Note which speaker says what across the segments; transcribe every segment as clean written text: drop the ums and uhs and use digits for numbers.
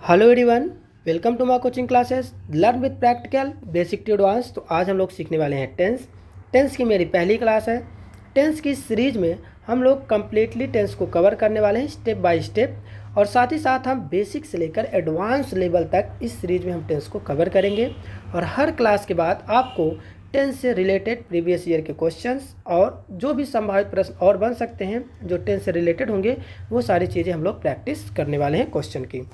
Speaker 1: Hello everyone, welcome to my coaching classes learn with practical basic to advance. तो आज हम लोग सीखने वाले हैं टेंस की मेरी पहली क्लास है। टेंस की सीरीज में हम लोग कम्प्लीटली टेंस को कवर करने वाले हैं स्टेप बाय स्टेप, और साथ ही साथ हम बेसिक से लेकर एडवांस लेवल तक इस सीरीज में हम टेंस को कवर करेंगे। और हर क्लास के बाद आपको टेंस से रिलेटेड प्रीवियस ईयर के क्वेश्चंस और जो भी संभावित प्रश्न और बन सकते हैं जो टेंस से रिलेटेड होंगे, वो सारी चीज़ें हम लोग प्रैक्टिस करने वाले हैं क्वेश्चन की।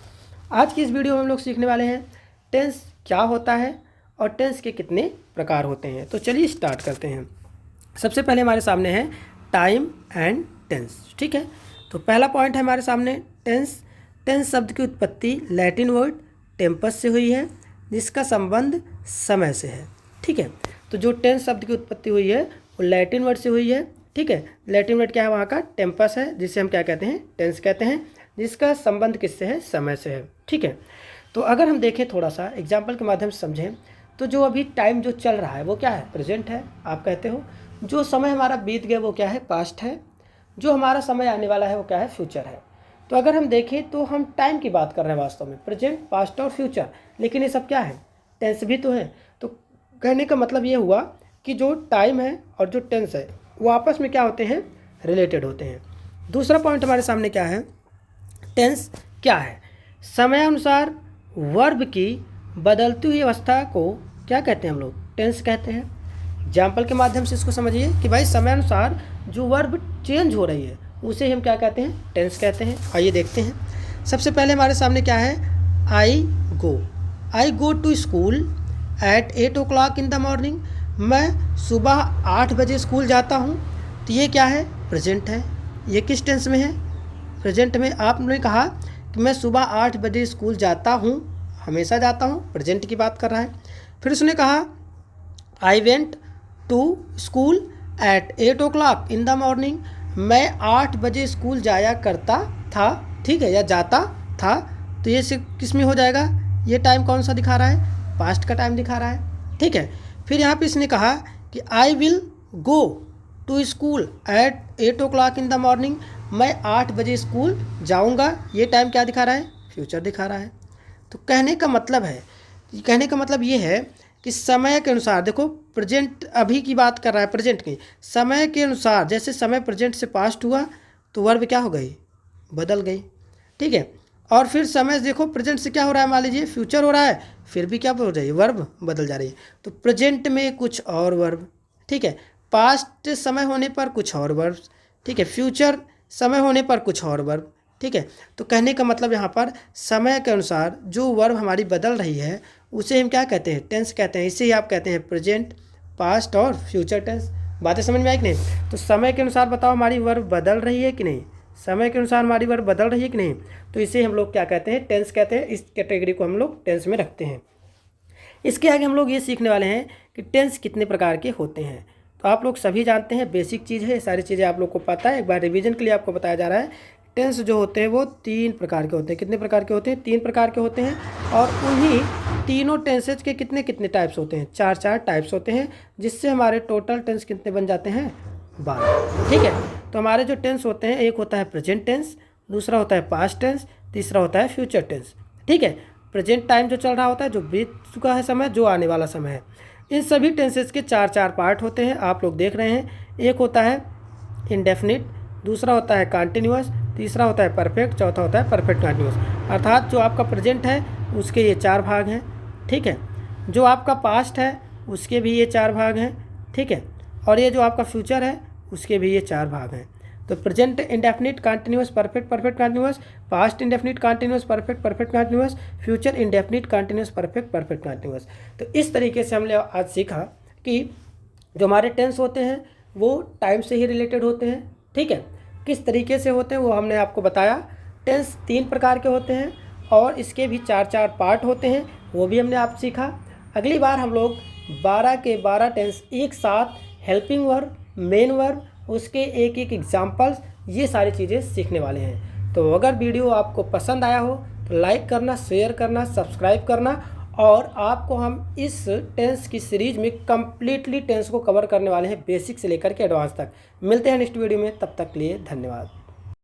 Speaker 1: आज की इस वीडियो में हम लोग सीखने वाले हैं टेंस क्या होता है और टेंस के कितने प्रकार होते हैं। तो चलिए स्टार्ट करते हैं। सबसे पहले हमारे सामने है टाइम एंड टेंस। ठीक है, तो पहला पॉइंट है हमारे सामने टेंस। टेंस शब्द की उत्पत्ति लैटिन वर्ड टेम्पस से हुई है, जिसका संबंध समय से है। ठीक है, तो जो टेंस शब्द की उत्पत्ति हुई है वो लैटिन वर्ड से हुई है। ठीक है, लैटिन वर्ड क्या है वहाँ का? टेम्पस है, जिसे हम क्या कहते हैं? टेंस कहते हैं, जिसका संबंध किससे है? समय से है। ठीक है, तो अगर हम देखें थोड़ा सा एग्जाम्पल के माध्यम से समझें, तो जो अभी टाइम जो चल रहा है वो क्या है? प्रेजेंट है, आप कहते हो। जो समय हमारा बीत गया वो क्या है? पास्ट है। जो हमारा समय आने वाला है वो क्या है? फ्यूचर है। तो अगर हम देखें तो हम टाइम की बात कर रहे हैं वास्तव में, प्रेजेंट, पास्ट और फ्यूचर, लेकिन ये सब क्या है? टेंस भी तो है। तो कहने का मतलब ये हुआ कि जो टाइम है और जो टेंस है वो आपस में क्या होते हैं? रिलेटेड होते हैं। दूसरा पॉइंट हमारे सामने क्या है? टेंस क्या है? समयानुसार वर्ब की बदलती हुई अवस्था को क्या कहते हैं हम लोग? टेंस कहते हैं। एग्जाम्पल के माध्यम से इसको समझिए कि भाई समयानुसार जो वर्ब चेंज हो रही है उसे हम क्या कहते हैं? टेंस कहते हैं। आइए देखते हैं। सबसे पहले हमारे सामने क्या है? I go to school at 8 o'clock in the morning. मैं सुबह 8 बजे स्कूल जाता हूँ। तो ये क्या है? प्रेजेंट है। ये किस टेंस में है? प्रेजेंट में। आपने कहा कि मैं सुबह 8 बजे स्कूल जाता हूँ, हमेशा जाता हूँ, प्रेजेंट की बात कर रहा है। फिर उसने कहा I went to school at 8 o'clock in the morning. मैं 8 बजे स्कूल जाया करता था। ठीक है, या जाता था। तो ये किस में हो जाएगा? ये टाइम कौन सा दिखा रहा है? पास्ट का टाइम दिखा रहा है। ठीक है, फिर यहाँ पे इसने कहा कि I will go to school at 8 o'clock in the morning. मैं 8 बजे स्कूल जाऊंगा। ये टाइम क्या दिखा रहा है? फ्यूचर दिखा रहा है। तो कहने का मतलब ये है कि समय के अनुसार, देखो प्रेजेंट अभी की बात कर रहा है, प्रेजेंट की, समय के अनुसार जैसे समय प्रेजेंट से पास्ट हुआ तो वर्ब क्या हो गई? बदल गई। ठीक है, और फिर समय देखो प्रेजेंट से क्या हो रहा है? मान लीजिए फ्यूचर हो रहा है, फिर भी क्या हो रही है? वर्ब बदल जा रही है। तो प्रेजेंट में कुछ और वर्ब, ठीक है, पास्ट समय होने पर कुछ और वर्ब, ठीक है, फ्यूचर समय होने पर कुछ और वर्ब। ठीक है, तो कहने का मतलब यहाँ पर समय के अनुसार जो वर्ब हमारी बदल रही है उसे हम क्या कहते हैं? टेंस कहते हैं। इसे ही आप कहते हैं प्रेजेंट, पास्ट और फ्यूचर टेंस। बातें समझ में आई कि नहीं? तो समय के अनुसार बताओ हमारी वर्ब बदल रही है कि नहीं? समय के अनुसार हमारी वर्ब बदल रही है कि नहीं? तो इसे हम लोग क्या कहते हैं? टेंस कहते हैं। इस कैटेगरी को हम लोग टेंस में रखते हैं। इसके आगे हम लोग ये सीखने वाले हैं कि टेंस कितने प्रकार के होते हैं। तो आप लोग सभी जानते हैं, बेसिक चीज़ है, सारी चीज़ें आप लोग को पता है। एक बार रिवीजन के लिए आपको बताया जा रहा है। टेंस जो होते हैं वो 3 प्रकार के होते हैं। कितने प्रकार के होते हैं? 3 प्रकार के होते हैं। और उन्हीं तीनों टेंसेज के कितने कितने टाइप्स होते हैं? 4 टाइप्स होते हैं, जिससे हमारे टोटल टेंस कितने बन जाते हैं? 12। ठीक है, तो हमारे जो टेंस होते हैं, एक होता है प्रेजेंट टेंस, दूसरा होता है पास्ट टेंस, तीसरा होता है फ्यूचर टेंस। ठीक है, प्रेजेंट टाइम जो चल रहा होता है, जो बीत चुका है समय, जो आने वाला समय है। इन सभी टेंसेस के 4 पार्ट होते हैं, आप लोग देख रहे हैं। एक होता है इंडेफिनिट, दूसरा होता है कॉन्टिन्यूअस, तीसरा होता है परफेक्ट, चौथा होता है परफेक्ट कॉन्टिन्यूअस। अर्थात जो आपका प्रेजेंट है उसके ये 4 भाग हैं। ठीक है, जो आपका पास्ट है उसके भी ये 4 भाग हैं। ठीक है, और ये जो आपका फ्यूचर है उसके भी ये 4 भाग हैं। तो present indefinite continuous perfect perfect continuous, past indefinite continuous perfect perfect continuous, future indefinite continuous perfect perfect continuous. तो इस तरीके से हमने आज सीखा कि जो हमारे टेंस होते हैं वो टाइम से ही रिलेटेड होते हैं। ठीक है, किस तरीके से होते हैं वो हमने आपको बताया। टेंस 3 प्रकार के होते हैं और इसके भी 4 पार्ट होते हैं, वो भी हमने आप सीखा। अगली बार हम लोग 12 के 12 टेंस एक साथ, हेल्पिंग वर्ब, मेन वर्ब, उसके एक एक एग्जाम्पल्स, ये सारी चीज़ें सीखने वाले हैं। तो अगर वीडियो आपको पसंद आया हो तो लाइक करना, शेयर करना, सब्सक्राइब करना। और आपको हम इस टेंस की सीरीज में कम्प्लीटली टेंस को कवर करने वाले हैं, बेसिक से लेकर के एडवांस तक। मिलते हैं नेक्स्ट वीडियो में, तब तक के लिए धन्यवाद।